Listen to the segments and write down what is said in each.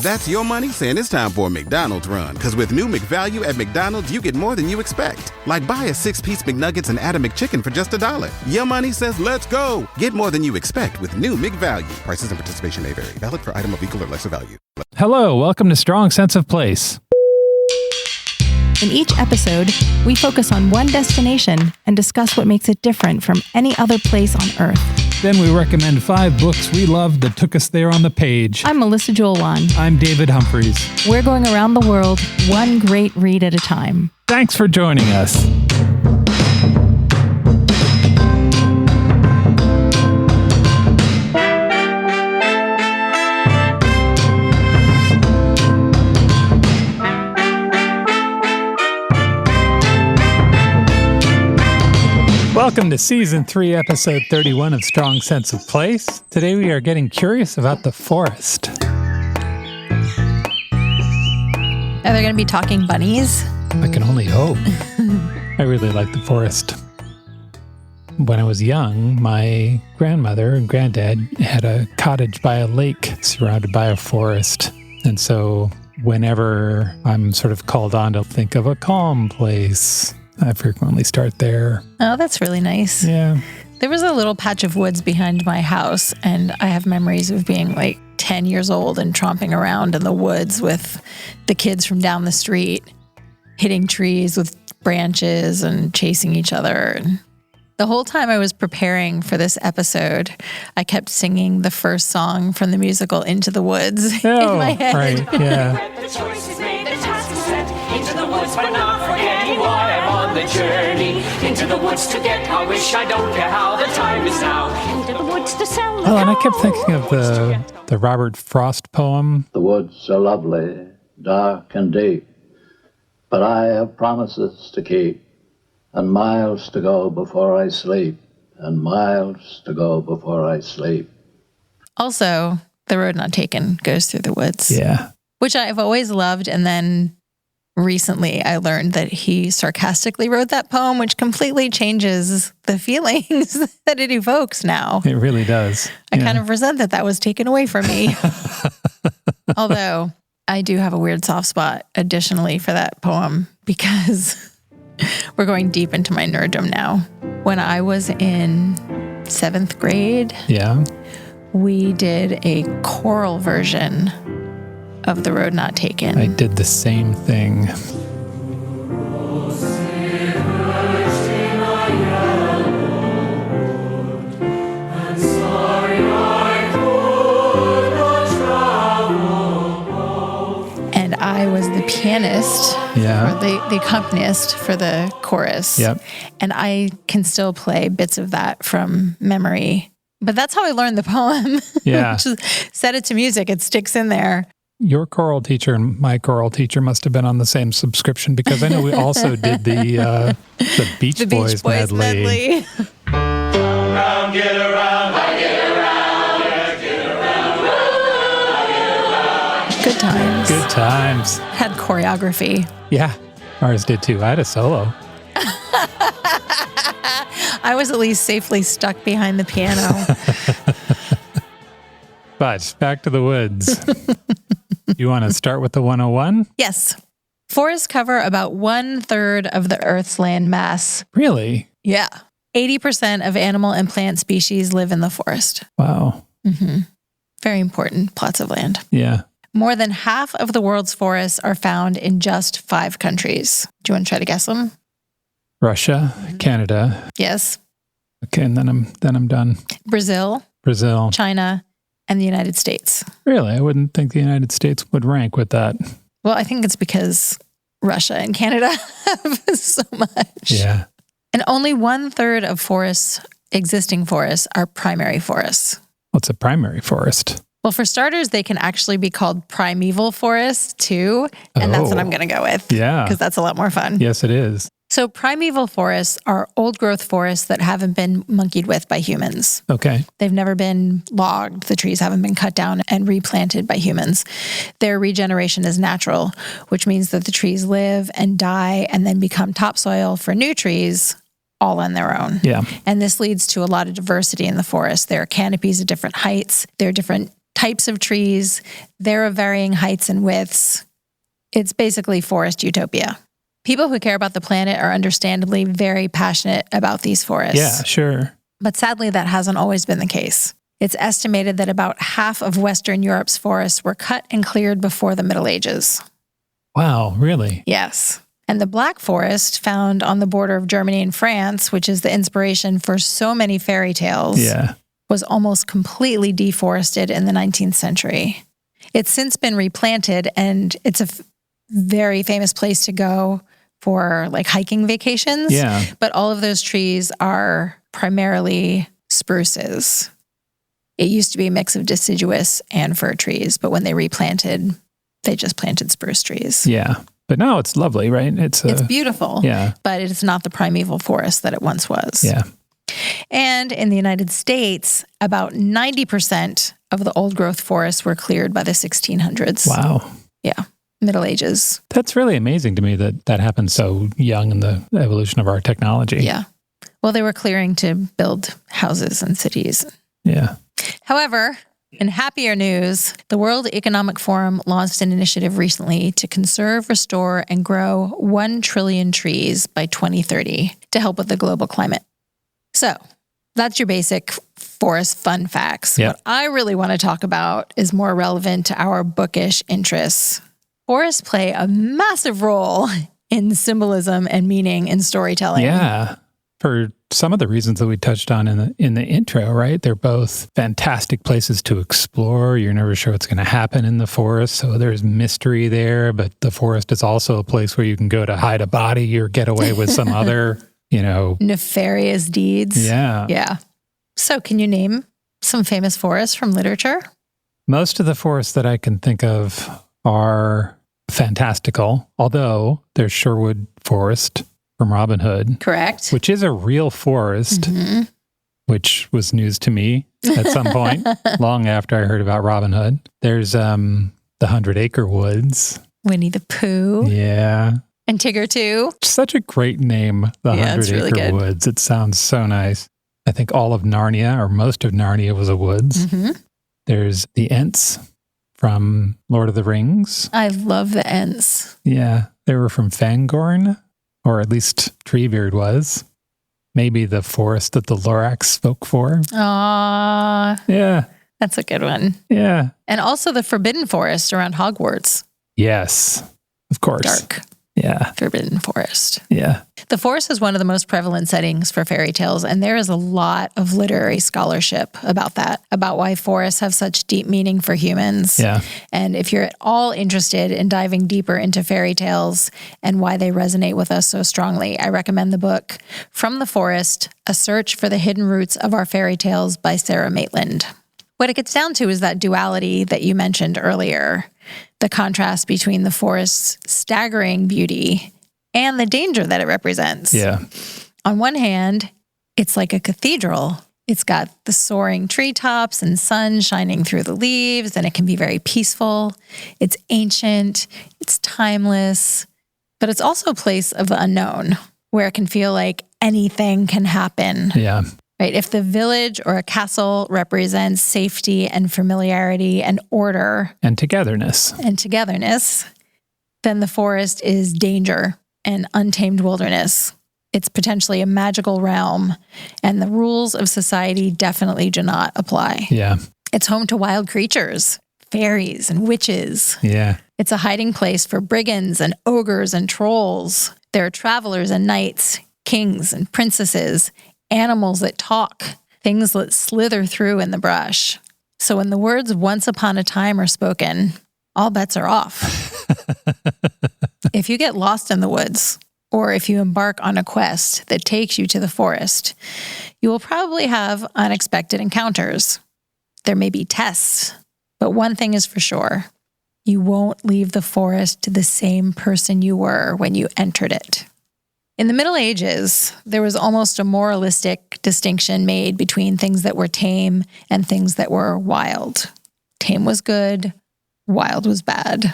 That's your money saying it's time for a McDonald's run. Because with new McValue at McDonald's, you get more than you expect. Like buy a 6-piece McNuggets and add a McChicken for just $1. Your money says let's go. Get more than you expect with new McValue. Prices and participation may vary. Valid for item of equal or lesser value. Hello, welcome to Strong Sense of Place. In each episode, we focus on one destination and discuss what makes it different from any other place on Earth. Then we recommend 5 books we loved that took us there on the page. I'm Melissa Joel-Wan. I'm David Humphreys. We're going around the world, one great read at a time. Thanks for joining us. Welcome to Season 3, Episode 31 of Strong Sense of Place. Today we are getting curious about the forest. Are there going to be talking bunnies? I can only hope. I really like the forest. When I was young, my grandmother and granddad had a cottage by a lake surrounded by a forest. And so whenever I'm sort of called on to think of a calm place, I frequently start there. Oh, that's really nice. Yeah. There was a little patch of woods behind my house, and I have memories of being like 10 years old and tromping around in the woods with the kids from down the street, hitting trees with branches and chasing each other. And the whole time I was preparing for this episode, I kept singing the first song from the musical Into the Woods in my head. Right, yeah. The choice is made, the task is set. Into the woods, but not forgetting why I'm on the journey. Into the woods to get my wish, I don't care how the time is now. Into the woods to sell the Oh, and I kept thinking of the Robert Frost poem. The woods are lovely, dark and deep, but I have promises to keep, and miles to go before I sleep, and miles to go before I sleep. Also, The Road Not Taken goes through the woods. Yeah. Which I've always loved, and then recently I learned that he sarcastically wrote that poem, which completely changes the feelings that it evokes now. It really does. I kind of resent that was taken away from me. Although I do have a weird soft spot additionally for that poem because we're going deep into my nerddom now. When I was in 7th grade, we did a choral version of The Road Not Taken. I did the same thing. And I was the pianist, Yeah. or the accompanist for the chorus. Yep. And I can still play bits of that from memory. But that's how I learned the poem. Yeah. Just set it to music, it sticks in there. Your choral teacher and my choral teacher must have been on the same subscription because I know we also did the Beach Boys medley. Round, get around, I get around, yeah, get around. Good times. Good times. Had choreography. Yeah, ours did too. I had a solo. I was at least safely stuck behind the piano. But back to the woods. You want to start with the 101? Yes. Forests cover about 1/3 of the Earth's land mass. Really? Yeah. 80% of animal and plant species live in the forest. Wow. Mm-hmm. Very important plots of land. Yeah. More than half of the world's forests are found in just 5 countries. Do you want to try to guess them? Russia, Canada. Yes. Okay, and then I'm done. Brazil, China, and the United States. Really? I wouldn't think the United States would rank with that. Well, I think it's because Russia and Canada have so much. Yeah. And only 1/3 of existing forests are primary forests. What's a primary forest? Well, for starters, they can actually be called primeval forests too. And that's what I'm going to go with. Yeah. Because that's a lot more fun. Yes, it is. So primeval forests are old growth forests that haven't been monkeyed with by humans. Okay. They've never been logged. The trees haven't been cut down and replanted by humans. Their regeneration is natural, which means that the trees live and die and then become topsoil for new trees all on their own. Yeah. And this leads to a lot of diversity in the forest. There are canopies of different heights. There are different types of trees. They're of varying heights and widths. It's basically forest utopia. People who care about the planet are understandably very passionate about these forests. Yeah, sure. But sadly, that hasn't always been the case. It's estimated that about half of Western Europe's forests were cut and cleared before the Middle Ages. Wow, really? Yes. And the Black Forest, found on the border of Germany and France, which is the inspiration for so many fairy tales, was almost completely deforested in the 19th century. It's since been replanted, and it's a very famous place to go for like hiking vacations. Yeah. But all of those trees are primarily spruces. It used to be a mix of deciduous and fir trees, but when they replanted, they just planted spruce trees. Yeah. But now it's lovely, right? It's beautiful. Yeah. But it's not the primeval forest that it once was. Yeah. And in the United States, about 90% of the old growth forests were cleared by the 1600s. Wow. Yeah. Middle Ages. That's really amazing to me that happened so young in the evolution of our technology. Yeah. Well, they were clearing to build houses and cities. Yeah. However, in happier news, the World Economic Forum launched an initiative recently to conserve, restore, and grow 1 trillion trees by 2030 to help with the global climate. So that's your basic forest fun facts. Yep. What I really want to talk about is more relevant to our bookish interests. Forests play a massive role in symbolism and meaning in storytelling. Yeah. For some of the reasons that we touched on in the intro, right? They're both fantastic places to explore. You're never sure what's going to happen in the forest, so there's mystery there. But the forest is also a place where you can go to hide a body or get away with some other, nefarious deeds. Yeah. Yeah. So can you name some famous forests from literature? Most of the forests that I can think of are fantastical, although there's Sherwood Forest from Robin Hood. Correct. Which is a real forest, which was news to me at some point, long after I heard about Robin Hood. There's the 100 Acre Woods. Winnie the Pooh. Yeah. And Tigger too. Such a great name, the 100 really Acre Woods. It sounds so nice. I think all of Narnia, or most of Narnia, was a woods. There's the Ents from Lord of the Rings. I love the Ents. Yeah. They were from Fangorn. Or at least Treebeard was. Maybe the forest that the Lorax spoke for. Aww. Yeah. That's a good one. Yeah. And also the Forbidden Forest around Hogwarts. Yes. Of course. Dark. Yeah. Forbidden Forest. Yeah. The forest is one of the most prevalent settings for fairy tales, and there is a lot of literary scholarship about that, about why forests have such deep meaning for humans. Yeah. And if you're at all interested in diving deeper into fairy tales and why they resonate with us so strongly, I recommend the book From the Forest, A Search for the Hidden Roots of Our Fairy Tales by Sarah Maitland. What it gets down to is that duality that you mentioned earlier, the contrast between the forest's staggering beauty and the danger that it represents. Yeah. On one hand, it's like a cathedral. It's got the soaring treetops and sun shining through the leaves, and it can be very peaceful. It's ancient, it's timeless, but it's also a place of the unknown where it can feel like anything can happen. Yeah. Right? If the village or a castle represents safety and familiarity and order and togetherness, then the forest is danger and untamed wilderness. It's potentially a magical realm, and the rules of society definitely do not apply. Yeah. It's home to wild creatures, fairies and witches. Yeah. It's a hiding place for brigands and ogres and trolls. There are travelers and knights, kings and princesses, animals that talk, things that slither through in the brush. So when the words once upon a time are spoken, all bets are off. If you get lost in the woods, or if you embark on a quest that takes you to the forest, you will probably have unexpected encounters. There may be tests, but one thing is for sure. You won't leave the forest the same person you were when you entered it. In the Middle Ages, there was almost a moralistic distinction made between things that were tame and things that were wild. Tame was good, wild was bad.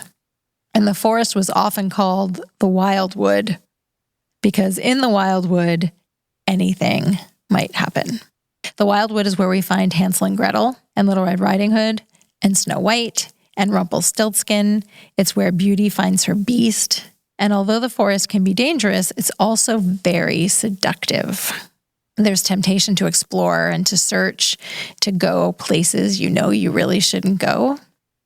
And the forest was often called the wildwood because in the wildwood, anything might happen. The wildwood is where we find Hansel and Gretel and Little Red Riding Hood and Snow White and Rumpelstiltskin. It's where beauty finds her beast. And although the forest can be dangerous, it's also very seductive. There's temptation to explore and to search, to go places you know you really shouldn't go.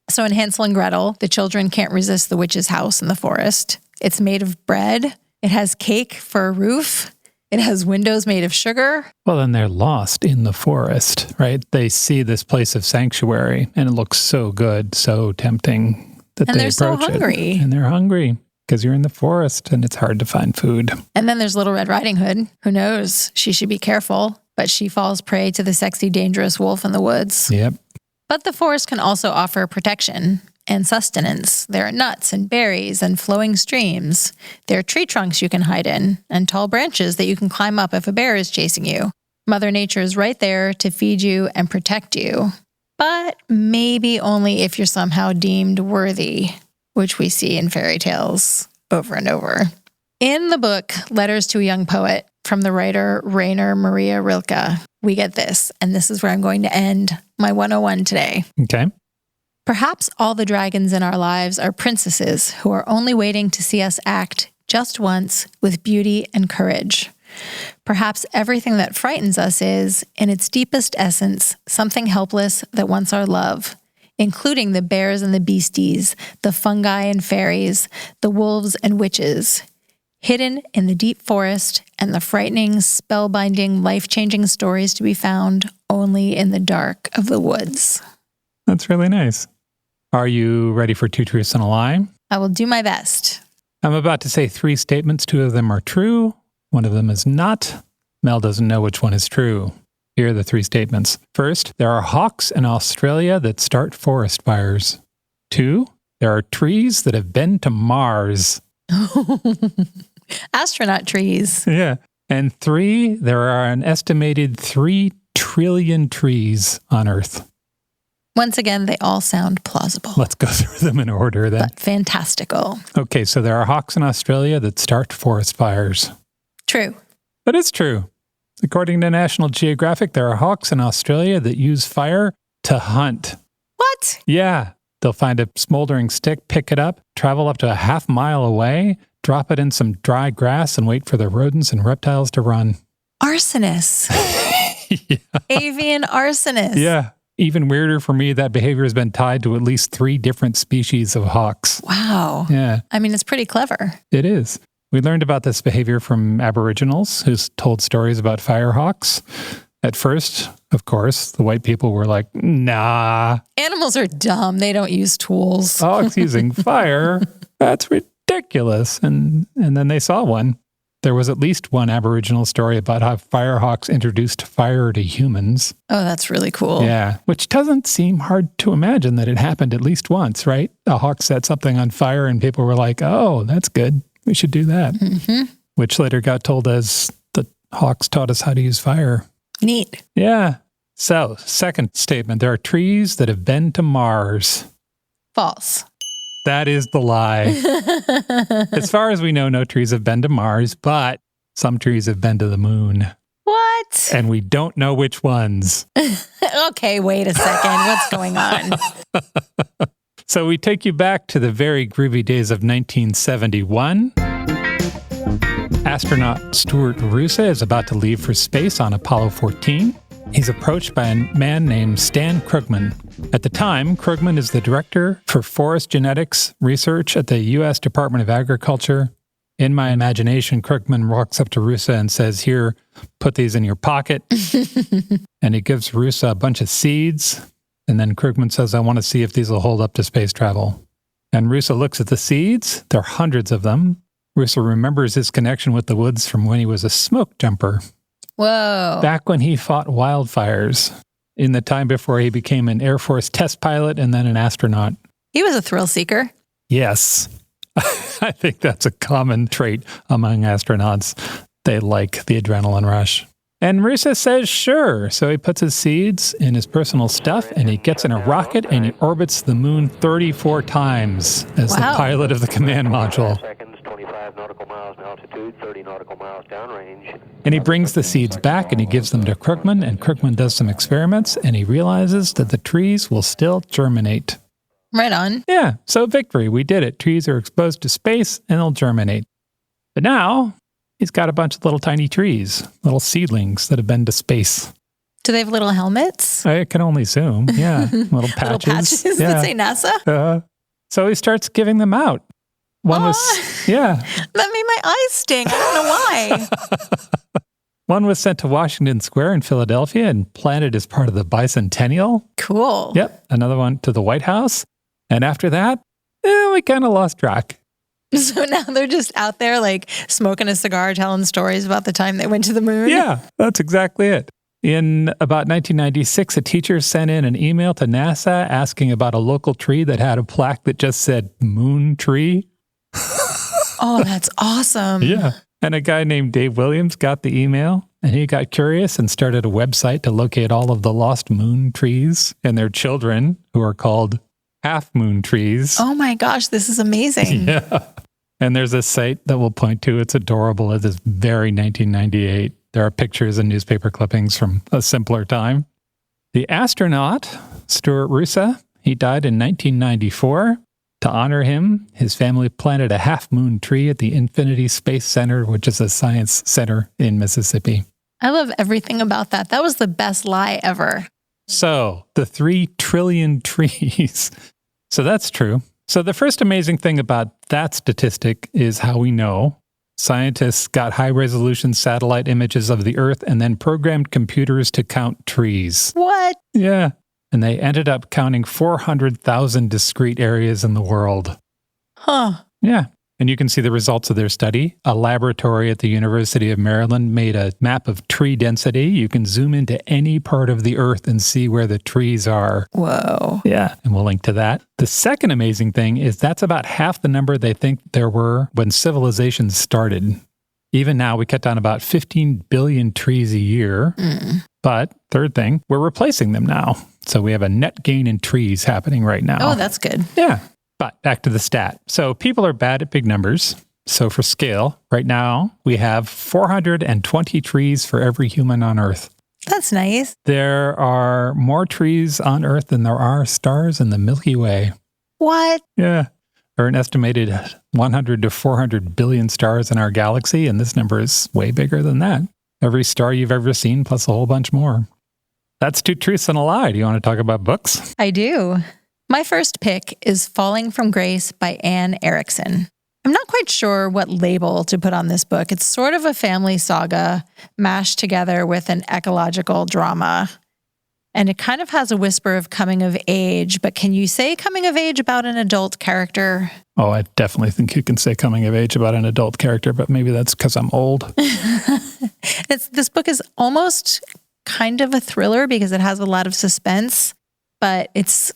So in Hansel and Gretel, the children can't resist the witch's house in the forest. It's made of bread. It has cake for a roof. It has windows made of sugar. Well, then they're lost in the forest, right? They see this place of sanctuary, and it looks so good, so tempting that And they they're so approach hungry. it. And they're hungry because you're in the forest, and it's hard to find food. And then there's Little Red Riding Hood. Who knows? She should be careful, but she falls prey to the sexy, dangerous wolf in the woods. Yep. But the forest can also offer protection and sustenance. There are nuts and berries and flowing streams. There are tree trunks you can hide in and tall branches that you can climb up if a bear is chasing you. Mother Nature is right there to feed you and protect you, but maybe only if you're somehow deemed worthy, which we see in fairy tales over and over. In the book, Letters to a Young Poet, from the writer Rainer Maria Rilke, we get this, and this is where I'm going to end my 101 today. Okay. Perhaps all the dragons in our lives are princesses who are only waiting to see us act just once with beauty and courage. Perhaps everything that frightens us is, in its deepest essence, something helpless that wants our love, including the bears and the beasties, the fungi and fairies, the wolves and witches, hidden in the deep forest and the frightening, spellbinding, life-changing stories to be found only in the dark of the woods. That's really nice. Are you ready for 2 truths and a lie? I will do my best. I'm about to say 3 statements. 2 of them are true. 1 of them is not. Mel doesn't know which one is true. Here are the 3 statements. First, there are hawks in Australia that start forest fires. 2, there are trees that have been to Mars. Astronaut trees. Yeah. And 3, there are an estimated 3 trillion trees on Earth. Once again, they all sound plausible, Let's go through them in order then. but fantastical. Okay, so there are hawks in Australia that start forest fires. True. That is true. According to National Geographic, there are hawks in Australia that use fire to hunt. What? Yeah. They'll find a smoldering stick, pick it up, travel up to a half mile away, drop it in some dry grass, and wait for the rodents and reptiles to run. Arsonists. Yeah. Avian arsonists. Yeah. Even weirder for me, that behavior has been tied to at least 3 different species of hawks. Wow. Yeah, I mean, it's pretty clever. it is. We learned about this behavior from Aboriginals who told stories about firehawks. At first, of course, the white people were like, nah, Animals are dumb. They don't use tools. hawks using fire? That's ridiculous. And then they saw one. There was at least one Aboriginal story about how firehawks introduced fire to humans. Oh, that's really cool. Yeah, which doesn't seem hard to imagine that it happened at least once, right? A hawk set something on fire and people were like, oh, that's good. We should do that. Mm-hmm. Which later got told as the hawks taught us how to use fire. Neat. Yeah. So, second statement, there are trees that have been to Mars. False. That is the lie. As far as we know, no trees have been to Mars, but some trees have been to the moon. What? And we don't know which ones. Okay, wait a second. What's going on? So we take you back to the very groovy days of 1971. Astronaut Stuart Roosa is about to leave for space on Apollo 14. He's approached by a man named Stan Krugman. At the time, Krugman is the director for forest genetics research at the U.S. Department of Agriculture. In my imagination, Krugman walks up to Roosa and says, here, put these in your pocket. And he gives Roosa a bunch of seeds. And then Krugman says, I want to see if these will hold up to space travel. And Roosa looks at the seeds. There are hundreds of them. Roosa remembers his connection with the woods from when he was a smoke jumper. Whoa. Back when he fought wildfires, in the time before he became an Air Force test pilot and then an astronaut. He was a thrill seeker. Yes. I think that's a common trait among astronauts. They like the adrenaline rush. And Roosa says, sure. So he puts his seeds in his personal stuff and he gets in a rocket and he orbits the moon 34 times as the Wow. pilot of the command module. Seconds, 25 nautical miles an hour. altitude, 30 nautical miles downrange. And he brings the seeds back and he gives them to Krugman, and Krugman does some experiments, and he realizes that the trees will still germinate. Right on. Yeah, so victory. We did it. Trees are exposed to space and they'll germinate. But now he's got a bunch of little tiny trees, little seedlings that have been to space. Do they have little helmets? I can only assume. Yeah, little patches. Little patches Yeah. that say NASA? So he starts giving them out. One was, yeah. That made my eyes sting. I don't know why. One was sent to Washington Square in Philadelphia and planted as part of the bicentennial. Cool. Yep. Another one to the White House. And after that, we kind of lost track. So now they're just out there like smoking a cigar, telling stories about the time they went to the moon. Yeah, that's exactly it. In about 1996, a teacher sent in an email to NASA asking about a local tree that had a plaque that just said moon tree. Oh, that's awesome. Yeah. And a guy named Dave Williams got the email, and he got curious and started a website to locate all of the lost moon trees and their children, who are called half moon trees. Oh my gosh, this is amazing. Yeah. And there's a site that we'll point to. It's adorable. It is very 1998. There are pictures and newspaper clippings from a simpler time. The astronaut, Stuart Roosa, he died in 1994. To honor him, his family planted a half-moon tree at the Infinity Space Center, which is a science center in Mississippi. I love everything about that. That was the best lie ever. So, the 3 trillion trees. So that's true. So the first amazing thing about that statistic is how we know. Scientists got high-resolution satellite images of the Earth and then programmed computers to count trees. What? Yeah. And they ended up counting 400,000 discrete areas in the world. Huh. Yeah. And you can see the results of their study. A laboratory at the University of Maryland made a map of tree density. You can zoom into any part of the Earth and see where the trees are. Whoa. Yeah. And we'll link to that. The second amazing thing is that's about half the number they think there were when civilization started. Even now, we cut down about 15 billion trees a year. But third thing, we're replacing them now. So we have a net gain in trees happening right now. Oh, that's good. Yeah. But back to the stat. So people are bad at big numbers. So for scale, right now, we have 420 trees for every human on Earth. That's nice. There are more trees on Earth than there are stars in the Milky Way. What? Yeah. There are an estimated 100 to 400 billion stars in our galaxy, and this number is way bigger than that. Every star you've ever seen, plus a whole bunch more. That's 2 truths and a lie. Do you want to talk about books? I do. My first pick is Falling from Grace by Anne Erickson. I'm not quite sure what label to put on this book. It's sort of a family saga mashed together with an ecological drama. And it kind of has a whisper of coming of age, but can you say coming of age about an adult character? Oh, I definitely think you can say coming of age about an adult character, but maybe that's because I'm old. This book is almost kind of a thriller because it has a lot of suspense, but it's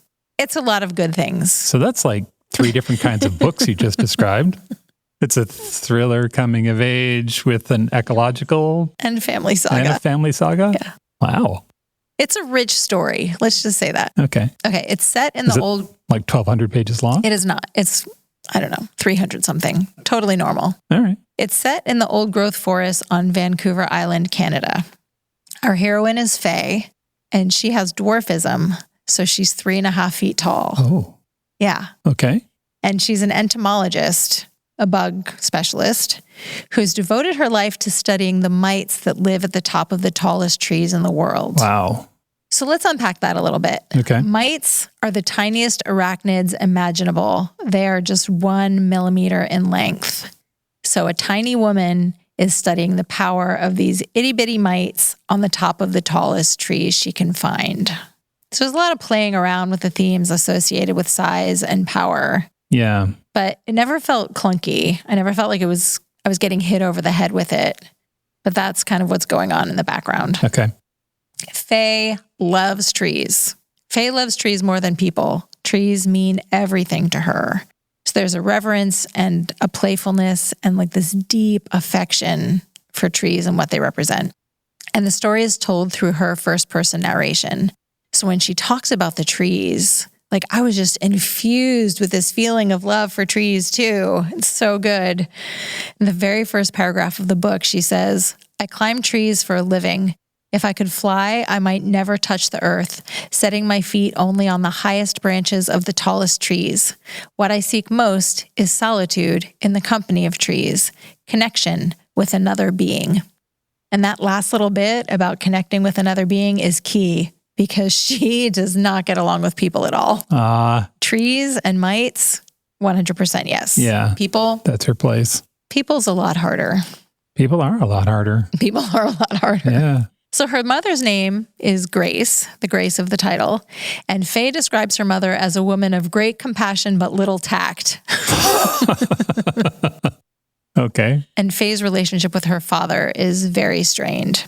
a lot of good things. So that's like 3 different kinds of books you just described. It's a thriller coming of age with an ecological and family saga. And a family saga? Yeah. Wow. It's a rich story. Let's just say that. Okay. Okay. It's set in the old... like 1,200 pages long? It is not. It's, 300 something. Totally normal. All right. It's set in the old growth forest on Vancouver Island, Canada. Our heroine is Faye, and she has dwarfism, so she's 3.5 feet tall. Oh. Yeah. Okay. And she's an entomologist, a bug specialist, who's devoted her life to studying the mites that live at the top of the tallest trees in the world. Wow. So let's unpack that a little bit. Okay. Mites are the tiniest arachnids imaginable. They are just 1 millimeter in length. So a tiny woman is studying the power of these itty-bitty mites on the top of the tallest trees she can find. So there's a lot of playing around with the themes associated with size and power. Yeah. But it never felt clunky. I never felt like I was getting hit over the head with it. But that's kind of what's going on in the background. Okay. Faye loves trees. Faye loves trees more than people. Trees mean everything to her. So there's a reverence and a playfulness and like this deep affection for trees and what they represent. And the story is told through her first-person narration. So when she talks about the trees, Like I was just infused with this feeling of love for trees too. It's so good. In the very first paragraph of the book, she says, I climb trees for a living. If I could fly, I might never touch the earth, setting my feet only on the highest branches of the tallest trees. What I seek most is solitude in the company of trees, connection with another being. And that last little bit about connecting with another being is key because she does not get along with people at all. Trees and mites, 100% yes. Yeah. People, that's her place. people's a lot harder. People are a lot harder. People are a lot harder. Yeah. So her mother's name is Grace, the Grace of the title. And Faye describes her mother as a woman of great compassion but little tact. Okay. And Faye's relationship with her father is very strained.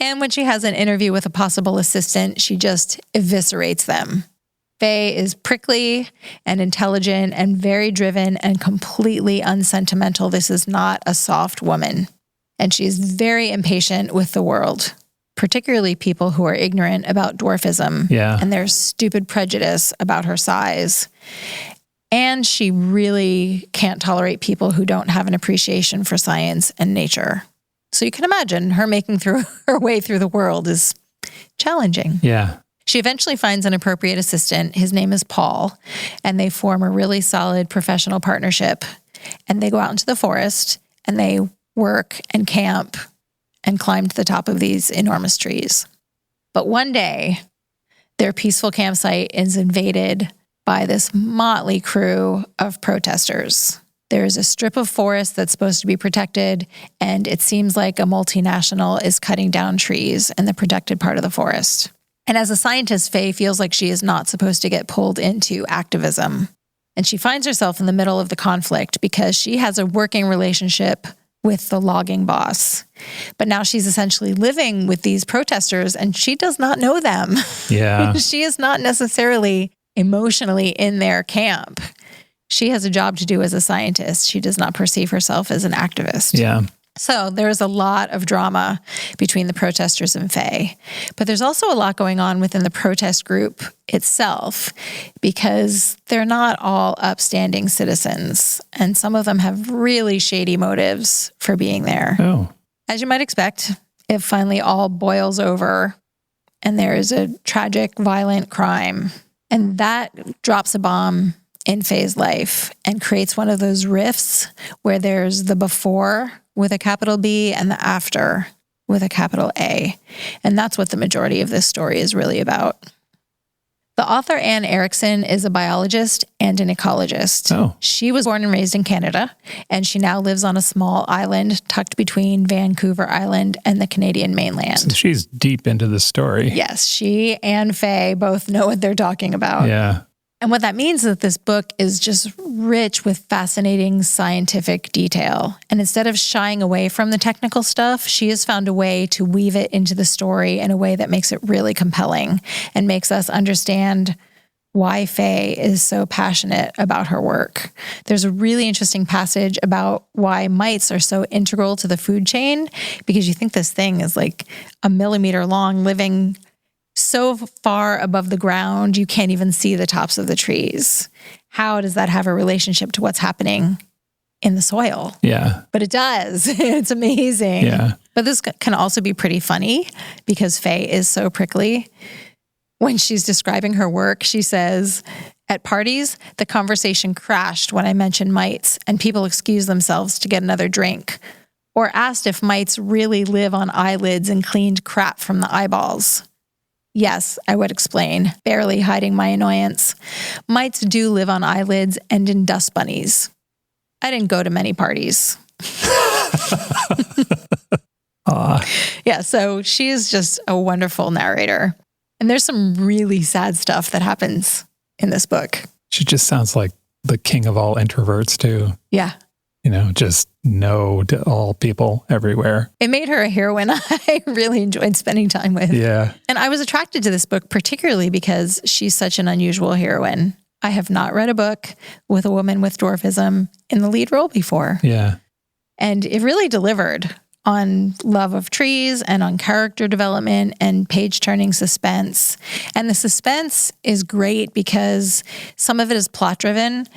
And when she has an interview with a possible assistant, she just eviscerates them. Faye is prickly and intelligent and very driven and completely unsentimental. This is not a soft woman. And she's very impatient with the world, particularly people who are ignorant about dwarfism and their stupid prejudice about her size. And she really can't tolerate people who don't have an appreciation for science and nature. So you can imagine her making her way through the world is challenging. Yeah. She eventually finds an appropriate assistant. His name is Paul, and they form a really solid professional partnership. And they go out into the forest and they work and camp and climb to the top of these enormous trees. But one day, their peaceful campsite is invaded by this motley crew of protesters. There's a strip of forest that's supposed to be protected, and it seems like a multinational is cutting down trees in the protected part of the forest. And as a scientist, Faye feels like she is not supposed to get pulled into activism. And she finds herself in the middle of the conflict because she has a working relationship with the logging boss. But now she's essentially living with these protesters and she does not know them. Yeah. She is not necessarily emotionally in their camp. She has a job to do as a scientist. She does not perceive herself as an activist. Yeah. So there's a lot of drama between the protesters and Faye. But there's also a lot going on within the protest group itself because they're not all upstanding citizens. And some of them have really shady motives for being there. Oh. As you might expect, it finally all boils over and there is a tragic, violent crime. And that drops a bomb in Faye's life and creates one of those rifts where there's the before with a capital B and the after with a capital A. And that's what the majority of this story is really about. The author Anne Erickson is a biologist and an ecologist. Oh. She was born and raised in Canada, and she now lives on a small island tucked between Vancouver Island and the Canadian mainland. So she's deep into the story. Yes, she and Faye both know what they're talking about. Yeah. And what that means is that this book is just rich with fascinating scientific detail. And instead of shying away from the technical stuff, she has found a way to weave it into the story in a way that makes it really compelling and makes us understand why Faye is so passionate about her work. There's a really interesting passage about why mites are so integral to the food chain, because you think this thing is like a millimeter long, living so far above the ground, you can't even see the tops of the trees. How does that have a relationship to what's happening in the soil? Yeah. But it does. It's amazing. Yeah. But this can also be pretty funny because Faye is so prickly. When she's describing her work, she says, at parties, the conversation crashed when I mentioned mites and people excused themselves to get another drink or asked if mites really live on eyelids and cleaned crap from the eyeballs. Yes, I would explain, barely hiding my annoyance. Mites do live on eyelids and in dust bunnies. I didn't go to many parties. Yeah, so she is just a wonderful narrator. And there's some really sad stuff that happens in this book. She just sounds like the king of all introverts too. Yeah. You know, just no to all people everywhere. It made her a heroine I really enjoyed spending time with. Yeah. And I was attracted to this book particularly because she's such an unusual heroine. I have not read a book with a woman with dwarfism in the lead role before. Yeah. And it really delivered on love of trees and on character development and page-turning suspense. And the suspense is great because some of it is plot-driven,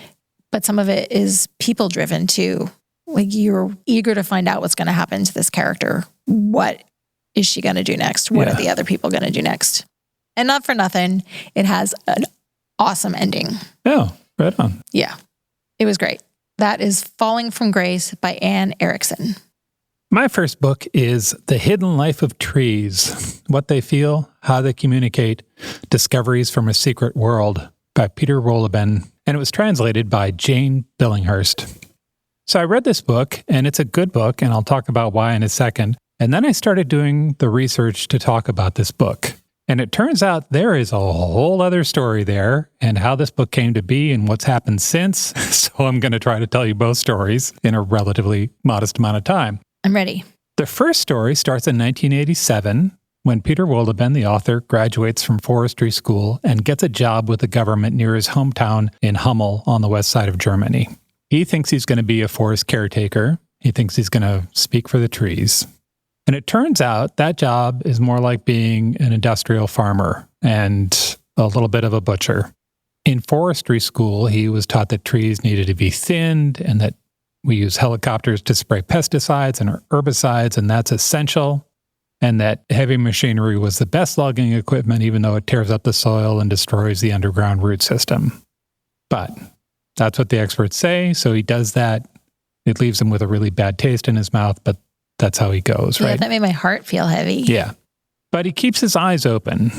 but some of it is people-driven too. Like you're eager to find out what's going to happen to this character. What is she going to do next? What are the other people going to do next? And not for nothing, it has an awesome ending. Oh, right on. Yeah, it was great. That is Falling from Grace by Anne Erickson. My first book is The Hidden Life of Trees, What They Feel, How They Communicate, Discoveries from a Secret World by Peter Wohlleben, and it was translated by Jane Billinghurst. So I read this book, and it's a good book, and I'll talk about why in a second. And then I started doing the research to talk about this book. And it turns out there is a whole other story there and how this book came to be and what's happened since. So I'm going to try to tell you both stories in a relatively modest amount of time. I'm ready. The first story starts in 1987 when Peter Wohlleben, the author, graduates from forestry school and gets a job with the government near his hometown in Hummel on the west side of Germany. He thinks he's going to be a forest caretaker. He thinks he's going to speak for the trees. And it turns out that job is more like being an industrial farmer and a little bit of a butcher. In forestry school, he was taught that trees needed to be thinned and that we use helicopters to spray pesticides and herbicides, and that's essential. And that heavy machinery was the best logging equipment, even though it tears up the soil and destroys the underground root system. But that's what the experts say, so he does that. It leaves him with a really bad taste in his mouth, but that's how he goes, right? Yeah, that made my heart feel heavy. Yeah. But he keeps his eyes open.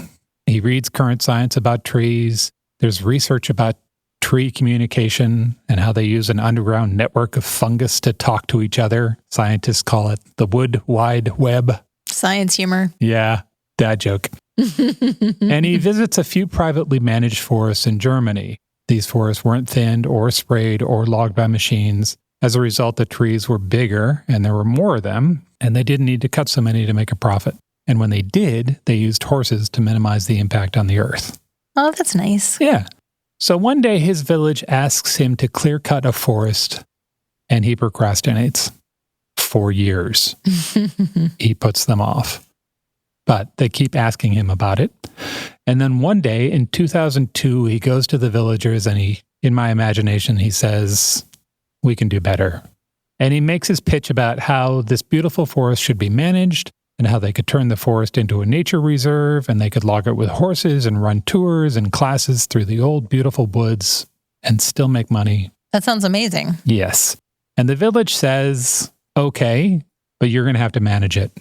He reads current science about trees. There's research about tree communication and how they use an underground network of fungus to talk to each other. Scientists call it the Wood Wide Web. Science humor. Yeah, dad joke. And he visits a few privately managed forests in Germany. These forests weren't thinned or sprayed or logged by machines. As a result, the trees were bigger and there were more of them, and they didn't need to cut so many to make a profit. And when they did, they used horses to minimize the impact on the earth. Oh, that's nice. Yeah. So one day his village asks him to clear cut a forest, and he procrastinates for years. He puts them off. But they keep asking him about it. And then one day in 2002, he goes to the villagers and he, in my imagination, he says, "We can do better." And he makes his pitch about how this beautiful forest should be managed and how they could turn the forest into a nature reserve and they could log it with horses and run tours and classes through the old beautiful woods and still make money. That sounds amazing. Yes. And the village says, okay, but you're going to have to manage it.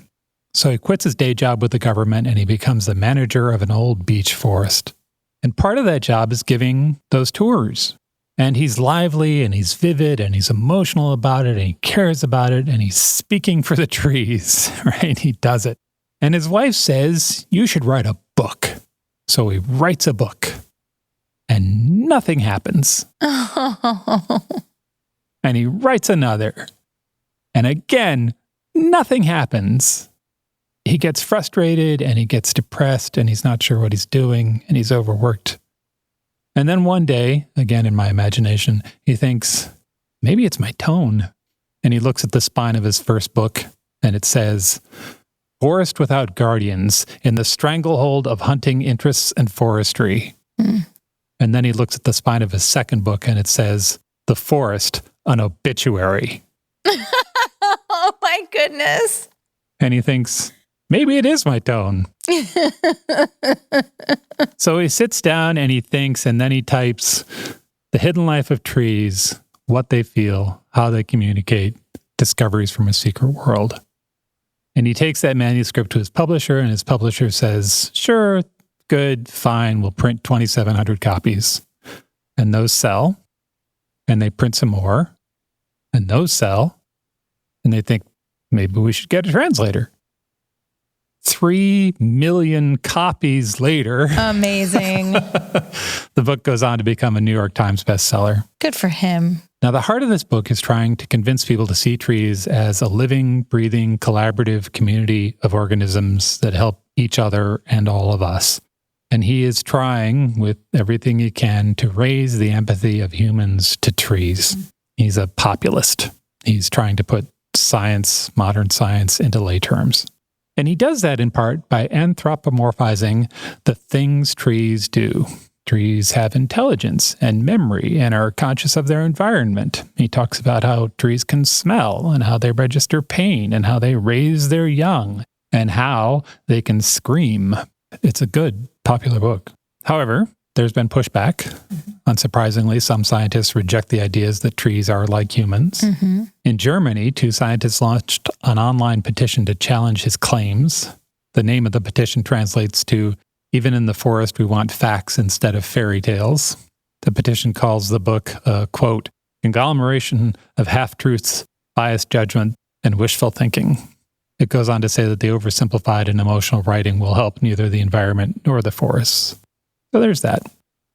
So he quits his day job with the government and he becomes the manager of an old beech forest. And part of that job is giving those tours. And he's lively and he's vivid and he's emotional about it and he cares about it and he's speaking for the trees, right? He does it. And his wife says, you should write a book. So he writes a book and nothing happens. And he writes another. And again, nothing happens. He gets frustrated and he gets depressed and he's not sure what he's doing and he's overworked. And then one day, again in my imagination, he thinks, maybe it's my tone. And he looks at the spine of his first book and it says, Forest Without Guardians in the Stranglehold of Hunting Interests and Forestry. And then he looks at the spine of his second book and it says, The Forest, an Obituary. Oh my goodness. And he thinks, maybe it is my tone. So he sits down and he thinks, and then he types, The Hidden Life of Trees, What They Feel, How They Communicate, Discoveries from a Secret World. And he takes that manuscript to his publisher, and his publisher says, sure, good, fine, we'll print 2,700 copies. And those sell, and they print some more, and those sell, and they think, maybe we should get a translator. 3 million copies later. Amazing. The book goes on to become a New York Times bestseller. Good for him. Now, the heart of this book is trying to convince people to see trees as a living, breathing, collaborative community of organisms that help each other and all of us. And he is trying, with everything he can, to raise the empathy of humans to trees. He's a populist. He's trying to put science, modern science, into lay terms. And he does that in part by anthropomorphizing the things trees do. Trees have intelligence and memory and are conscious of their environment. He talks about how trees can smell and how they register pain and how they raise their young and how they can scream. It's a good, popular book. However, there's been pushback. Unsurprisingly, some scientists reject the ideas that trees are like humans. In Germany, 2 scientists launched an online petition to challenge his claims. The name of the petition translates to, "Even in the forest, we want facts instead of fairy tales." The petition calls the book a, quote, "conglomeration of half-truths, biased judgment, and wishful thinking." It goes on to say that the oversimplified and emotional writing will help neither the environment nor the forests. So there's that.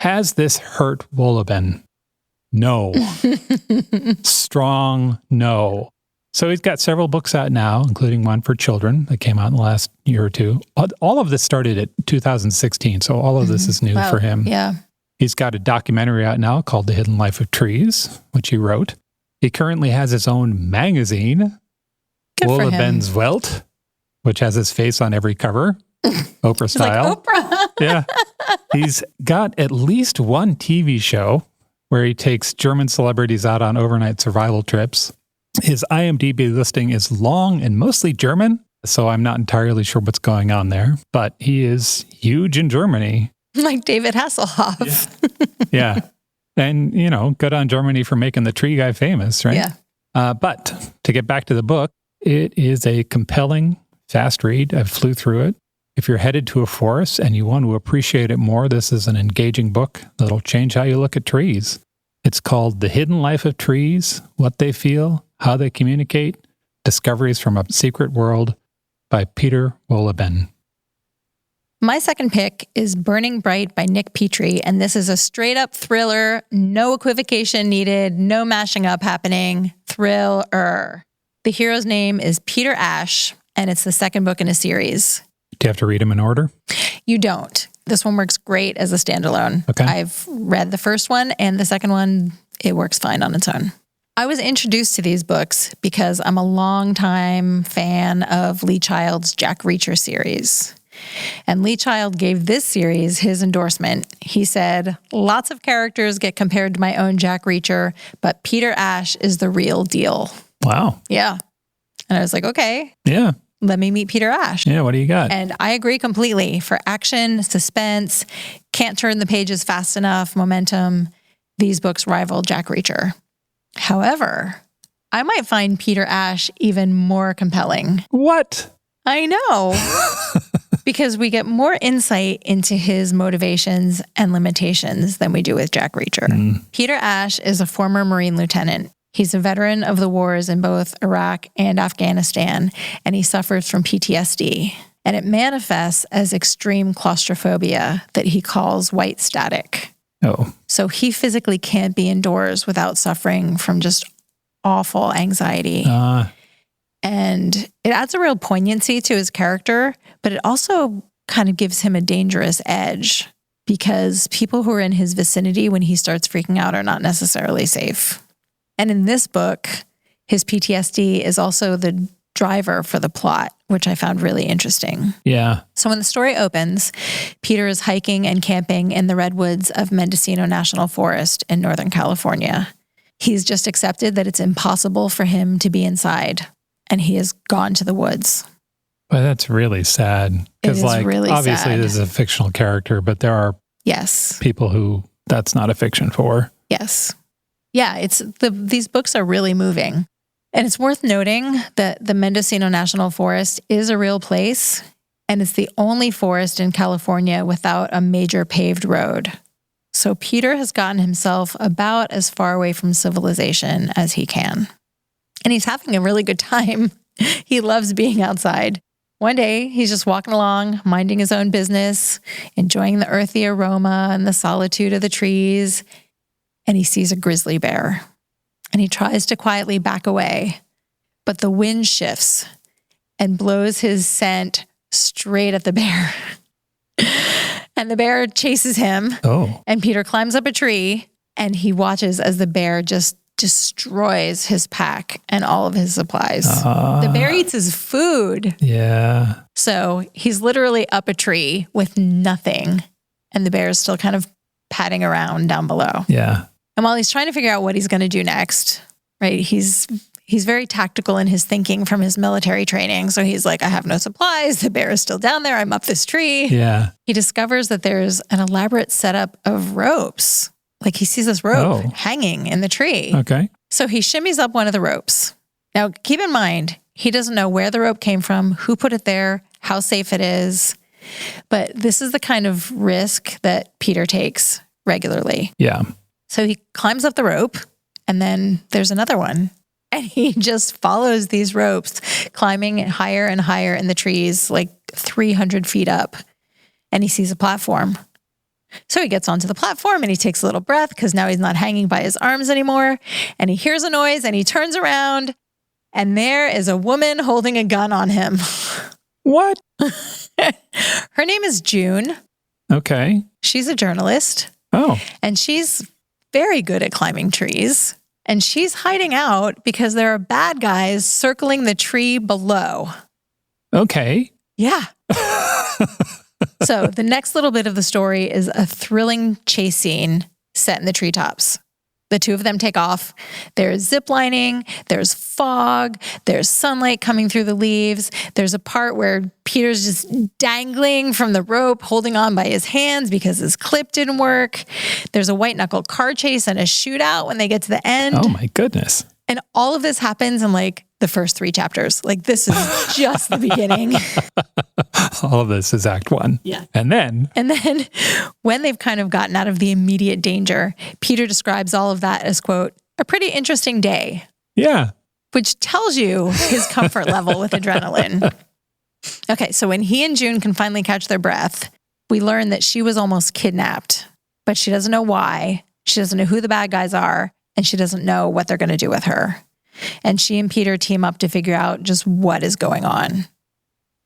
Has this hurt Wohlleben? No. Strong no. So he's got several books out now, including one for children that came out in the last year or two. All of this started at 2016, so all of this is new for him. Yeah. He's got a documentary out now called The Hidden Life of Trees, which he wrote. He currently has his own magazine, Wohleben's Welt, which has his face on every cover, Oprah style. Like Oprah. Yeah. He's got at least one TV show where he takes German celebrities out on overnight survival trips. His IMDb listing is long and mostly German, so I'm not entirely sure what's going on there. But he is huge in Germany. Like David Hasselhoff. Yeah. And, you know, good on Germany for making the tree guy famous, right? Yeah. But to get back to the book, it is a compelling, fast read. I flew through it. If you're headed to a forest and you want to appreciate it more, this is an engaging book that'll change how you look at trees. It's called The Hidden Life of Trees, What They Feel, How They Communicate, Discoveries from a Secret World by Peter Wohlleben. My second pick is Burning Bright by Nick Petrie, and this is a straight-up thriller, no equivocation needed, no mashing up happening, thriller. The hero's name is Peter Ash, and it's the second book in a series. Do you have to read them in order? You don't. This one works great as a standalone. Okay. I've read the first one, and the second one, it works fine on its own. I was introduced to these books because I'm a longtime fan of Lee Child's Jack Reacher series. And Lee Child gave this series his endorsement. He said, lots of characters get compared to my own Jack Reacher, but Peter Ash is the real deal. Wow. Yeah. And I was like, okay. Yeah. Let me meet Peter Ash. Yeah, what do you got? And I agree completely. For action, suspense, can't turn the pages fast enough, momentum, these books rival Jack Reacher. However, I might find Peter Ash even more compelling. What? I know. Because we get more insight into his motivations and limitations than we do with Jack Reacher. Peter Ash is a former Marine lieutenant. He's a veteran of the wars in both Iraq and Afghanistan, and he suffers from PTSD. And it manifests as extreme claustrophobia that he calls white static. Oh. So he physically can't be indoors without suffering from just awful anxiety. And it adds a real poignancy to his character, but it also kind of gives him a dangerous edge because people who are in his vicinity when he starts freaking out are not necessarily safe. And in this book, his PTSD is also the driver for the plot, which I found really interesting. Yeah. So when the story opens, Peter is hiking and camping in the redwoods of Mendocino National Forest in Northern California. He's just accepted that it's impossible for him to be inside, and he has gone to the woods. But that's really sad. Because, like, really obviously sad. this is a fictional character, but there are people who that's not a fiction for. Yes. Yeah, these books are really moving. And it's worth noting that the Mendocino National Forest is a real place, and it's the only forest in California without a major paved road. So Peter has gotten himself about as far away from civilization as he can. And he's having a really good time. He loves being outside. One day, he's just walking along, minding his own business, enjoying the earthy aroma and the solitude of the trees, and he sees a grizzly bear. And he tries to quietly back away, but the wind shifts and blows his scent straight at the bear. And the bear chases him. Oh. And Peter climbs up a tree, and he watches as the bear just destroys his pack and all of his supplies. The bear eats his food. Yeah. So he's literally up a tree with nothing. And the bear is still kind of padding around down below. Yeah. And while he's trying to figure out what he's going to do next, right, he's very tactical in his thinking from his military training. So he's like, I have no supplies. The bear is still down there. I'm up this tree. Yeah. He discovers that there's an elaborate setup of ropes. Like he sees this rope hanging in the tree. Okay. So he shimmies up one of the ropes. Now, keep in mind, he doesn't know where the rope came from, who put it there, how safe it is. But this is the kind of risk that Peter takes regularly. Yeah. So he climbs up the rope, and then there's another one. And he just follows these ropes, climbing higher and higher in the trees, like 300 feet up. And he sees a platform. So he gets onto the platform and he takes a little breath because now he's not hanging by his arms anymore. And he hears a noise and he turns around and there is a woman holding a gun on him. What? Her name is June. Okay. She's a journalist. Oh. And she's very good at climbing trees. And she's hiding out because there are bad guys circling the tree below. Okay. Yeah. So the next little bit of the story is a thrilling chase scene set in the treetops. The two of them take off. There's ziplining, there's fog, there's sunlight coming through the leaves. There's a part where Peter's just dangling from the rope, holding on by his hands because his clip didn't work. There's a white knuckle car chase and a shootout when they get to the end. Oh my goodness. And all of this happens in like the first 3 chapters. Like this is just the beginning. All of this is Act 1. Yeah. And then when they've kind of gotten out of the immediate danger, Peter describes all of that as, quote, a pretty interesting day. Yeah. Which tells you his comfort level with adrenaline. Okay, so when he and June can finally catch their breath, we learn that she was almost kidnapped, but she doesn't know why. She doesn't know who the bad guys are, and she doesn't know what they're going to do with her. And she and Peter team up to figure out just what is going on.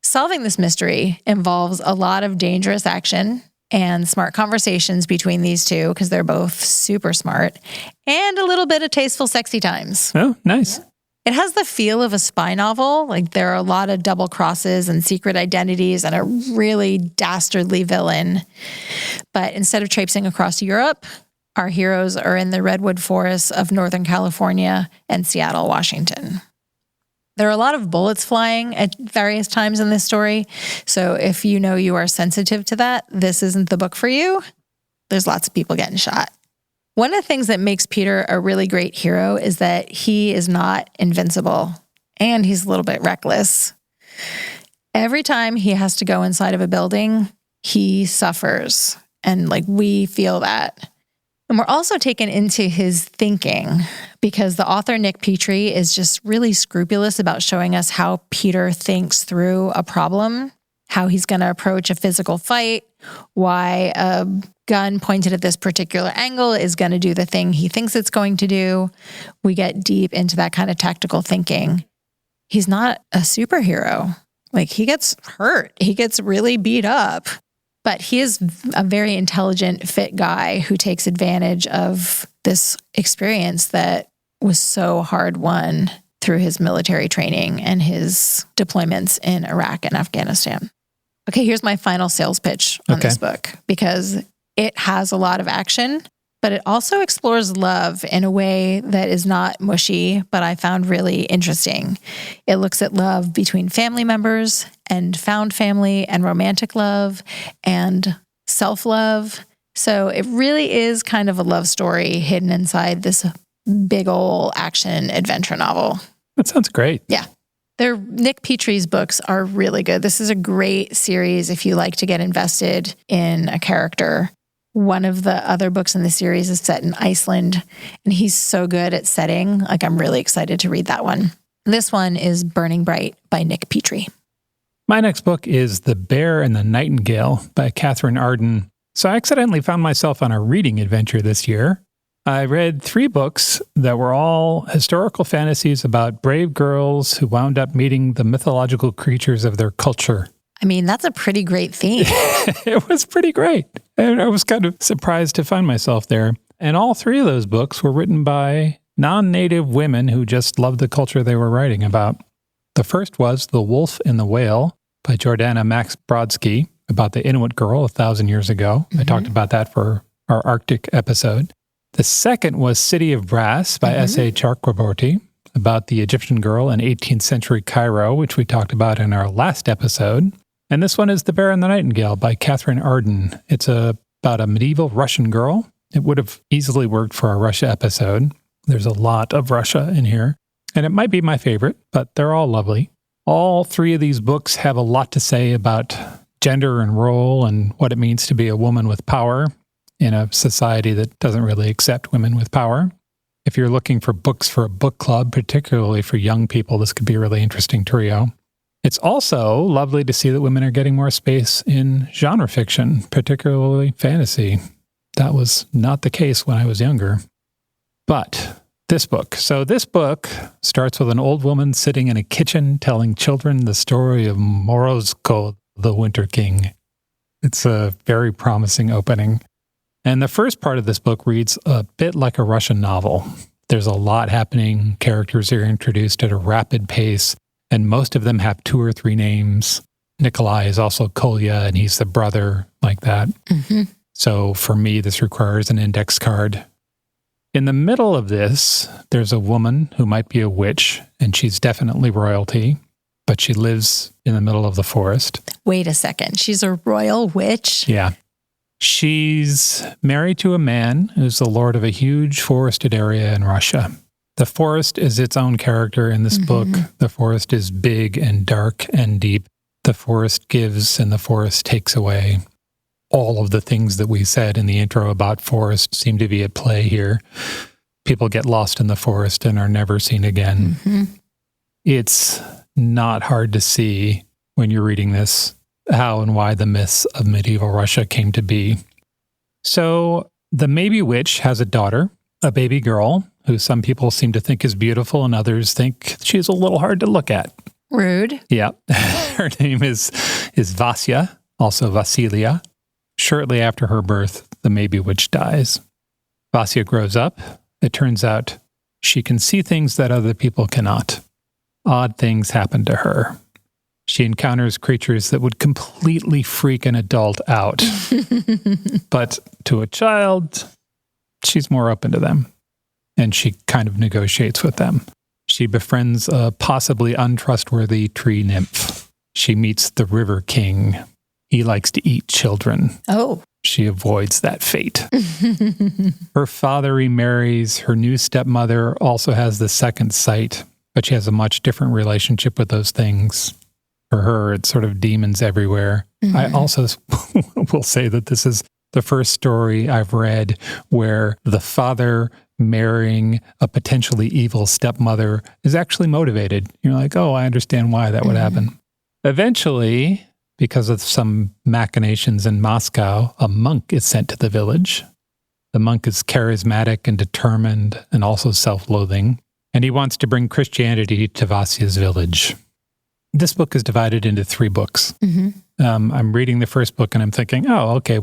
Solving this mystery involves a lot of dangerous action and smart conversations between these two because they're both super smart, and a little bit of tasteful sexy times. Oh, nice. It has the feel of a spy novel. Like there are a lot of double crosses and secret identities and a really dastardly villain. But instead of traipsing across Europe, our heroes are in the redwood forests of Northern California and Seattle, Washington. There are a lot of bullets flying at various times in this story. So if you know you are sensitive to that, this isn't the book for you. There's lots of people getting shot. One of the things that makes Peter a really great hero is that he is not invincible and he's a little bit reckless. Every time he has to go inside of a building, he suffers. And like we feel that. And we're also taken into his thinking because the author, Nick Petrie, is just really scrupulous about showing us how Peter thinks through a problem, how he's going to approach a physical fight, why a gun pointed at this particular angle is going to do the thing he thinks it's going to do. We get deep into that kind of tactical thinking. He's not a superhero. Like he gets hurt. He gets really beat up. But he is a very intelligent, fit guy who takes advantage of this experience that was so hard won through his military training and his deployments in Iraq and Afghanistan. Okay, here's my final sales pitch on this book because it has a lot of action, but it also explores love in a way that is not mushy, but I found really interesting. It looks at love between family members and found family and romantic love and self-love. So it really is kind of a love story hidden inside this big ol' action adventure novel. That sounds great. Yeah. Nick Petrie's books are really good. This is a great series if you like to get invested in a character. One of the other books in the series is set in Iceland, and he's so good at setting. Like, I'm really excited to read that one. This one is Burning Bright by Nick Petrie. My next book is The Bear and the Nightingale by Catherine Arden. So I accidentally found myself on a reading adventure this year. I read 3 books that were all historical fantasies about brave girls who wound up meeting the mythological creatures of their culture. I mean, that's a pretty great theme. It was pretty great. And I was kind of surprised to find myself there. And all 3 of those books were written by non-native women who just loved the culture they were writing about. The first was The Wolf and the Whale by Jordana Max Brodsky, about the Inuit girl 1,000 years ago. I talked about that for our Arctic episode. The second was City of Brass by S.A. Chakraborty, about the Egyptian girl in 18th century Cairo, which we talked about in our last episode. And this one is The Bear and the Nightingale by Catherine Arden. It's about a medieval Russian girl. It would have easily worked for our Russia episode. There's a lot of Russia in here. And it might be my favorite, but they're all lovely. All three of these books have a lot to say about gender and role and what it means to be a woman with power in a society that doesn't really accept women with power. If you're looking for books for a book club, particularly for young people, this could be a really interesting trio. It's also lovely to see that women are getting more space in genre fiction, particularly fantasy. That was not the case when I was younger. But this book starts with an old woman sitting in a kitchen telling children the story of Morozko, the Winter King. It's a very promising opening. And the first part of this book reads a bit like a Russian novel. There's a lot happening. Characters are introduced at a rapid pace, and most of them have 2 or 3 names. Nikolai is also Kolya, and he's the brother, like that. So for me, this requires an index card. In the middle of this, there's a woman who might be a witch, and she's definitely royalty, but she lives in the middle of the forest. Wait a second. She's a royal witch? Yeah. She's married to a man who's the lord of a huge forested area in Russia. The forest is its own character in this book. The forest is big and dark and deep. The forest gives and the forest takes away. All of the things that we said in the intro about forest seem to be at play here. People get lost in the forest and are never seen again. It's not hard to see when you're reading this how and why the myths of medieval Russia came to be. So the maybe witch has a daughter, a baby girl, who some people seem to think is beautiful and others think she's a little hard to look at. Rude. Yeah. Her name is Vasya, also Vasilia. Shortly after her birth, the maybe witch dies. Vasya grows up. It turns out she can see things that other people cannot. Odd things happen to her. She encounters creatures that would completely freak an adult out. But to a child, she's more open to them. And she kind of negotiates with them. She befriends a possibly untrustworthy tree nymph. She meets the River King. He likes to eat children. Oh. She avoids that fate. Her father remarries. Her new stepmother also has the second sight, but she has a much different relationship with those things. For her, it's sort of demons everywhere. I also will say that this is the first story I've read where the father marrying a potentially evil stepmother is actually motivated. You're like, oh, I understand why that would happen. Eventually, because of some machinations in Moscow, a monk is sent to the village. The monk is charismatic and determined and also self-loathing, and he wants to bring Christianity to Vasya's village. This book is divided into 3 books. I'm reading the first book and I'm thinking, oh, okay,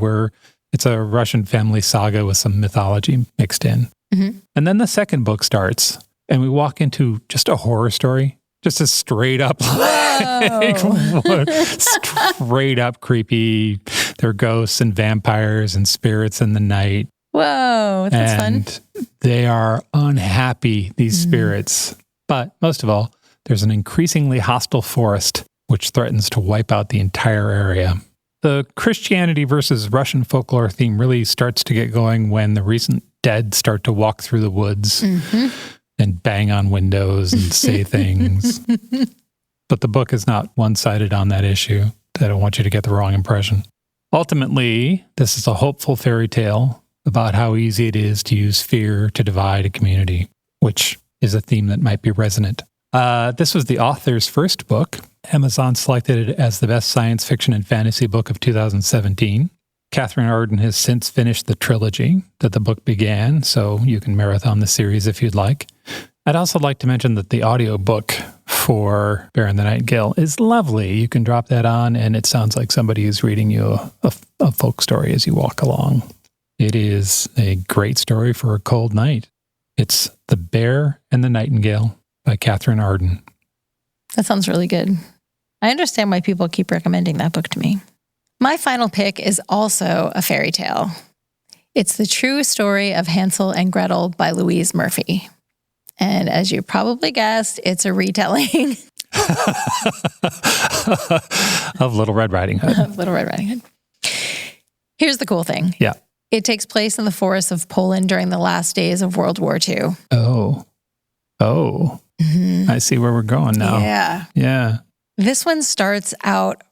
it's a Russian family saga with some mythology mixed in. And then the second book starts and we walk into just a horror story, just a straight up, straight up creepy. There are ghosts and vampires and spirits in the night. Whoa, that's fun. They are unhappy, these spirits. But most of all, there's an increasingly hostile forest which threatens to wipe out the entire area. The Christianity versus Russian folklore theme really starts to get going when the recent dead start to walk through the woods and bang on windows and say things. But the book is not one-sided on that issue. I don't want you to get the wrong impression. Ultimately, this is a hopeful fairy tale about how easy it is to use fear to divide a community, which is a theme that might be resonant. This was the author's first book. Amazon selected it as the best science fiction and fantasy book of 2017. Catherine Arden has since finished the trilogy that the book began, so you can marathon the series if you'd like. I'd also like to mention that the audiobook for Bear and the Nightingale is lovely. You can drop that on, and it sounds like somebody is reading you a folk story as you walk along. It is a great story for a cold night. It's The Bear and the Nightingale by Catherine Arden. That sounds really good. I understand why people keep recommending that book to me. My final pick is also a fairy tale. It's The True Story of Hansel and Gretel by Louise Murphy. And as you probably guessed, it's a retelling of Little Red Riding Hood. of Little Red Riding Hood. Here's the cool thing. Yeah. It takes place in the forests of Poland during the last days of World War II. Oh. I see where we're going now. Yeah. This one starts out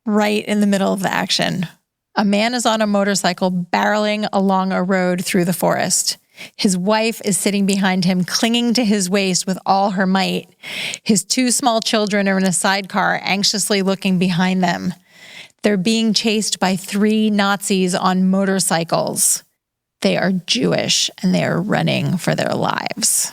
right in the middle of the action. A man is on a motorcycle barreling along a road through the forest. His wife is sitting behind him, clinging to his waist with all her might. His 2 small children are in a sidecar, anxiously looking behind them. They're being chased by 3 Nazis on motorcycles. They are Jewish, and they are running for their lives.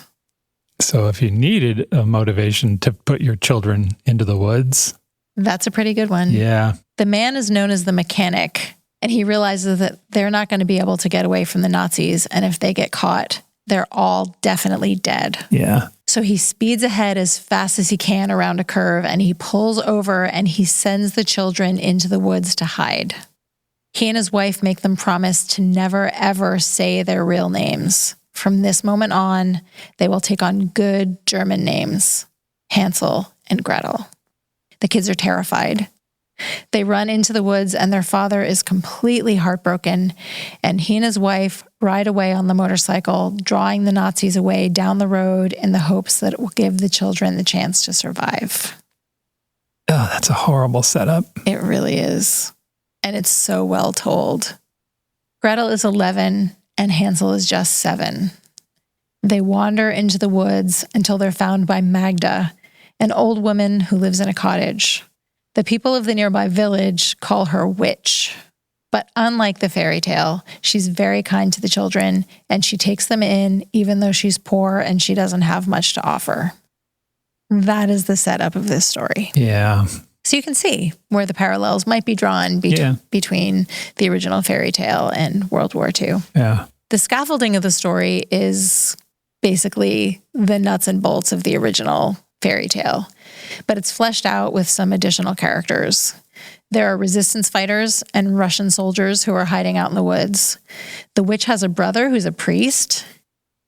So if you needed a motivation to put your children into the woods. That's a pretty good one. Yeah. The man is known as the mechanic, and he realizes that they're not going to be able to get away from the Nazis, and if they get caught, they're all definitely dead. Yeah. So he speeds ahead as fast as he can around a curve, and he pulls over and he sends the children into the woods to hide. He and his wife make them promise to never, ever say their real names. From this moment on, they will take on good German names, Hansel and Gretel. The kids are terrified. They run into the woods, and their father is completely heartbroken, and he and his wife ride away on the motorcycle, drawing the Nazis away down the road in the hopes that it will give the children the chance to survive. Oh, that's a horrible setup. It really is. And it's so well told. Gretel is 11, and Hansel is just 7. They wander into the woods until they're found by Magda, an old woman who lives in a cottage. The people of the nearby village call her Witch. But unlike the fairy tale, she's very kind to the children, and she takes them in even though she's poor and she doesn't have much to offer. That is the setup of this story. Yeah. So you can see where the parallels might be drawn between the original fairy tale and World War II. Yeah. The scaffolding of the story is basically the nuts and bolts of the original fairy tale, but it's fleshed out with some additional characters. There are resistance fighters and Russian soldiers who are hiding out in the woods. The witch has a brother who's a priest.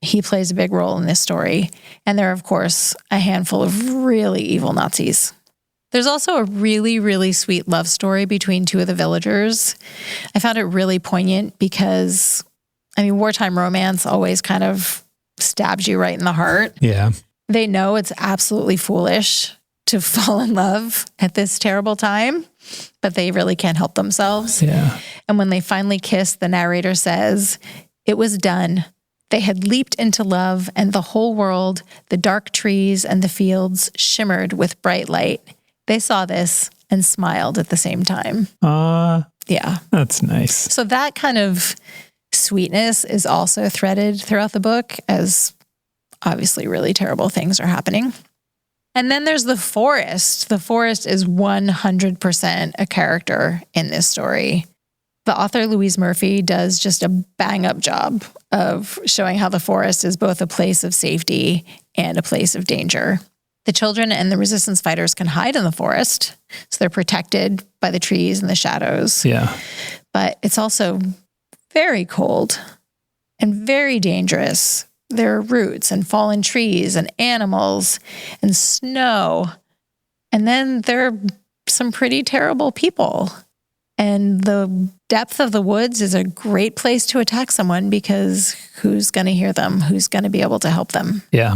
He plays a big role in this story. And there are, of course, a handful of really evil Nazis. There's also a really, really sweet love story between 2 of the villagers. I found it really poignant because, wartime romance always kind of stabs you right in the heart. Yeah. They know it's absolutely foolish to fall in love at this terrible time, but they really can't help themselves. Yeah. And when they finally kiss, the narrator says, "It was done. They had leaped into love, and the whole world, the dark trees and the fields, shimmered with bright light. They saw this and smiled at the same time." Yeah. That's nice. So that kind of sweetness is also threaded throughout the book, as obviously really terrible things are happening. And then there's the forest. The forest is 100% a character in this story. The author, Louise Murphy, does just a bang-up job of showing how the forest is both a place of safety and a place of danger. The children and the resistance fighters can hide in the forest, so they're protected by the trees and the shadows. Yeah. But it's also very cold and very dangerous. There are roots and fallen trees and animals and snow. And then there are some pretty terrible people. And the depth of the woods is a great place to attack someone because who's going to hear them? Who's going to be able to help them? Yeah.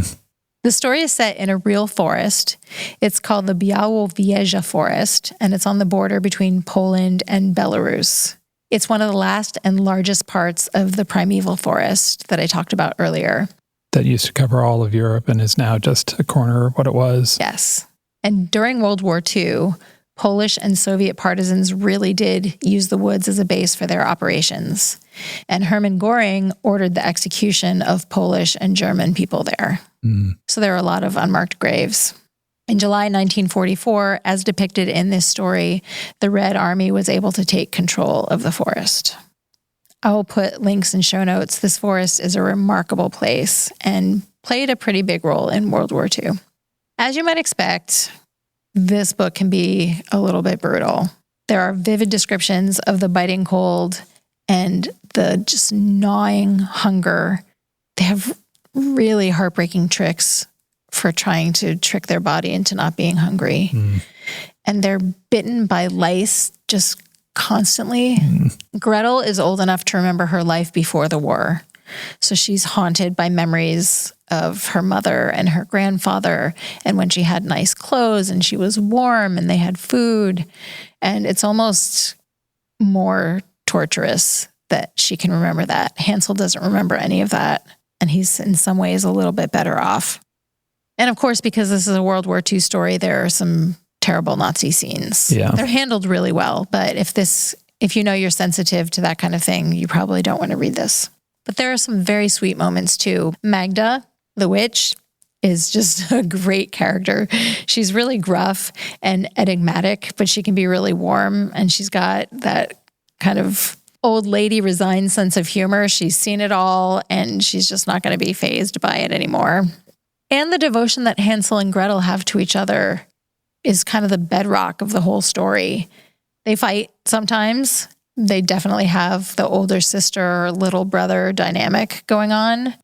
The story is set in a real forest. It's called the Białowieża Forest, and it's on the border between Poland and Belarus. It's one of the last and largest parts of the primeval forest that I talked about earlier. That used to cover all of Europe and is now just a corner of what it was. Yes. And during World War II, Polish and Soviet partisans really did use the woods as a base for their operations. And Hermann Göring ordered the execution of Polish and German people there. So there are a lot of unmarked graves. In July 1944, as depicted in this story, the Red Army was able to take control of the forest. I will put links in show notes. This forest is a remarkable place and played a pretty big role in World War II. As you might expect, this book can be a little bit brutal. There are vivid descriptions of the biting cold and the just gnawing hunger. They have really heartbreaking tricks for trying to trick their body into not being hungry. And they're bitten by lice just constantly. Gretel is old enough to remember her life before the war. So she's haunted by memories of her mother and her grandfather and when she had nice clothes and she was warm and they had food. And it's almost more torturous that she can remember that. Hansel doesn't remember any of that. And he's in some ways a little bit better off. And of course, because this is a World War II story, there are some terrible Nazi scenes. Yeah. They're handled really well. But if you know you're sensitive to that kind of thing, you probably don't want to read this. But there are some very sweet moments too. Magda, the witch, is just a great character. She's really gruff and enigmatic, but she can be really warm. And she's got that kind of old lady resigned sense of humor. She's seen it all and she's just not going to be fazed by it anymore. And the devotion that Hansel and Gretel have to each other is kind of the bedrock of the whole story. They fight sometimes. They definitely have the older sister or little brother dynamic going on,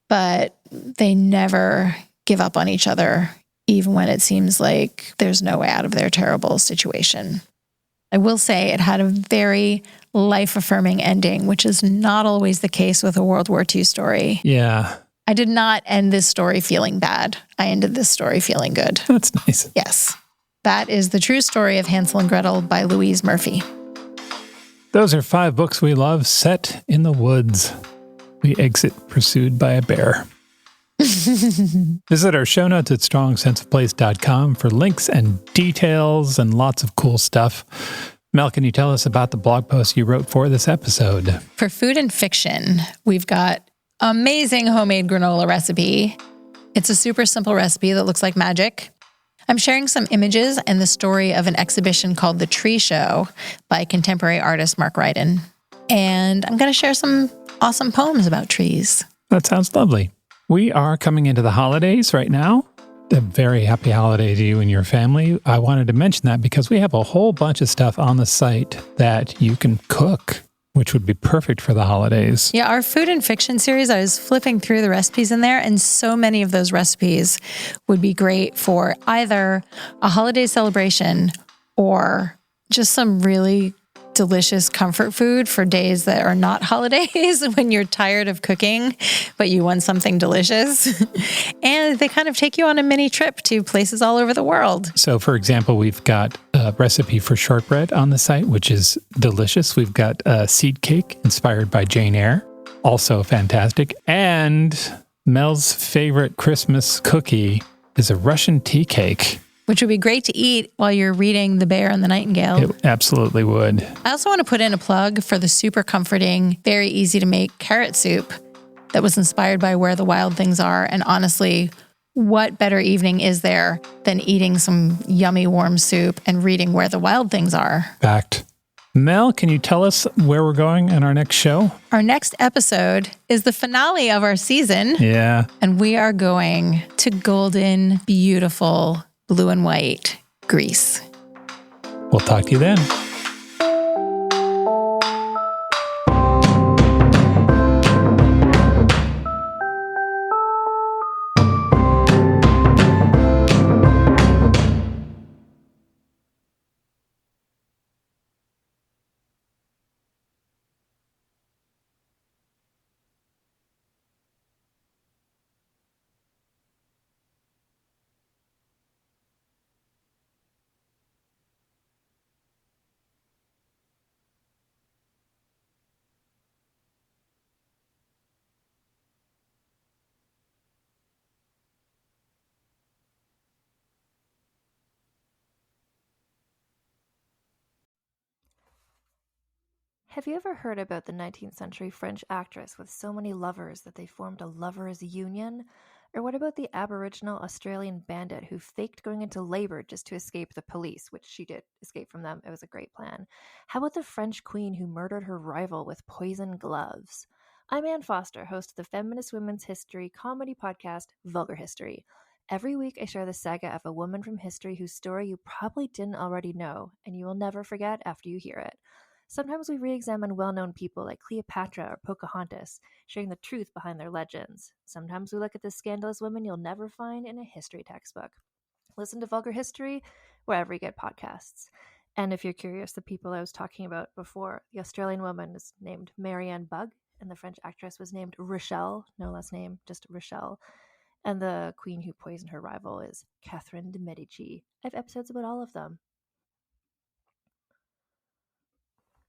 but they never give up on each other, even when it seems like there's no way out of their terrible situation. I will say it had a very life-affirming ending, which is not always the case with a World War II story. Yeah. I did not end this story feeling bad. I ended this story feeling good. That's nice. Yes. That is The True Story of Hansel and Gretel by Louise Murphy. Those are 5 books we love set in the woods. We exit pursued by a bear. Visit our show notes at strongsenseofplace.com for links and details and lots of cool stuff. Mel, can you tell us about the blog post you wrote for this episode? For Food and Fiction, we've got amazing homemade granola recipe. It's a super simple recipe that looks like magic. I'm sharing some images and the story of an exhibition called The Tree Show by contemporary artist Mark Ryden. And I'm going to share some awesome poems about trees. That sounds lovely. We are coming into the holidays right now. A very happy holiday to you and your family. I wanted to mention that because we have a whole bunch of stuff on the site that you can cook, which would be perfect for the holidays. Yeah, our Food and Fiction series, I was flipping through the recipes in there, and so many of those recipes would be great for either a holiday celebration or just some really delicious comfort food for days that are not holidays when you're tired of cooking, but you want something delicious. And they kind of take you on a mini trip to places all over the world. So, for example, we've got a recipe for shortbread on the site, which is delicious. We've got a seed cake inspired by J.R.R, also fantastic. And Mel's favorite Christmas cookie is a Russian tea cake. Which would be great to eat while you're reading The Bear and the Nightingale. It absolutely would. I also want to put in a plug for the super comforting, very easy to make carrot soup that was inspired by Where the Wild Things Are. And honestly, what better evening is there than eating some yummy warm soup and reading Where the Wild Things Are? Fact. Mel, can you tell us where we're going in our next show? Our next episode is the finale of our season. Yeah. And we are going to golden, beautiful, blue and white Greece. We'll talk to you then. Have you ever heard about the 19th century French actress with so many lovers that they formed a lovers' union? Or what about the Aboriginal Australian bandit who faked going into labor just to escape the police, which she did escape from them. It was a great plan. How about the French queen who murdered her rival with poison gloves? I'm Anne Foster, host of the feminist women's history comedy podcast, Vulgar History. Every week I share the saga of a woman from history whose story you probably didn't already know, and you will never forget after you hear it. Sometimes we re-examine well-known people like Cleopatra or Pocahontas, sharing the truth behind their legends. Sometimes we look at the scandalous women you'll never find in a history textbook. Listen to Vulgar History wherever you get podcasts. And if you're curious, the people I was talking about before, the Australian woman is named Marianne Bugg, and the French actress was named Rochelle, no last name, just Rochelle. And the queen who poisoned her rival is Catherine de' Medici. I have episodes about all of them.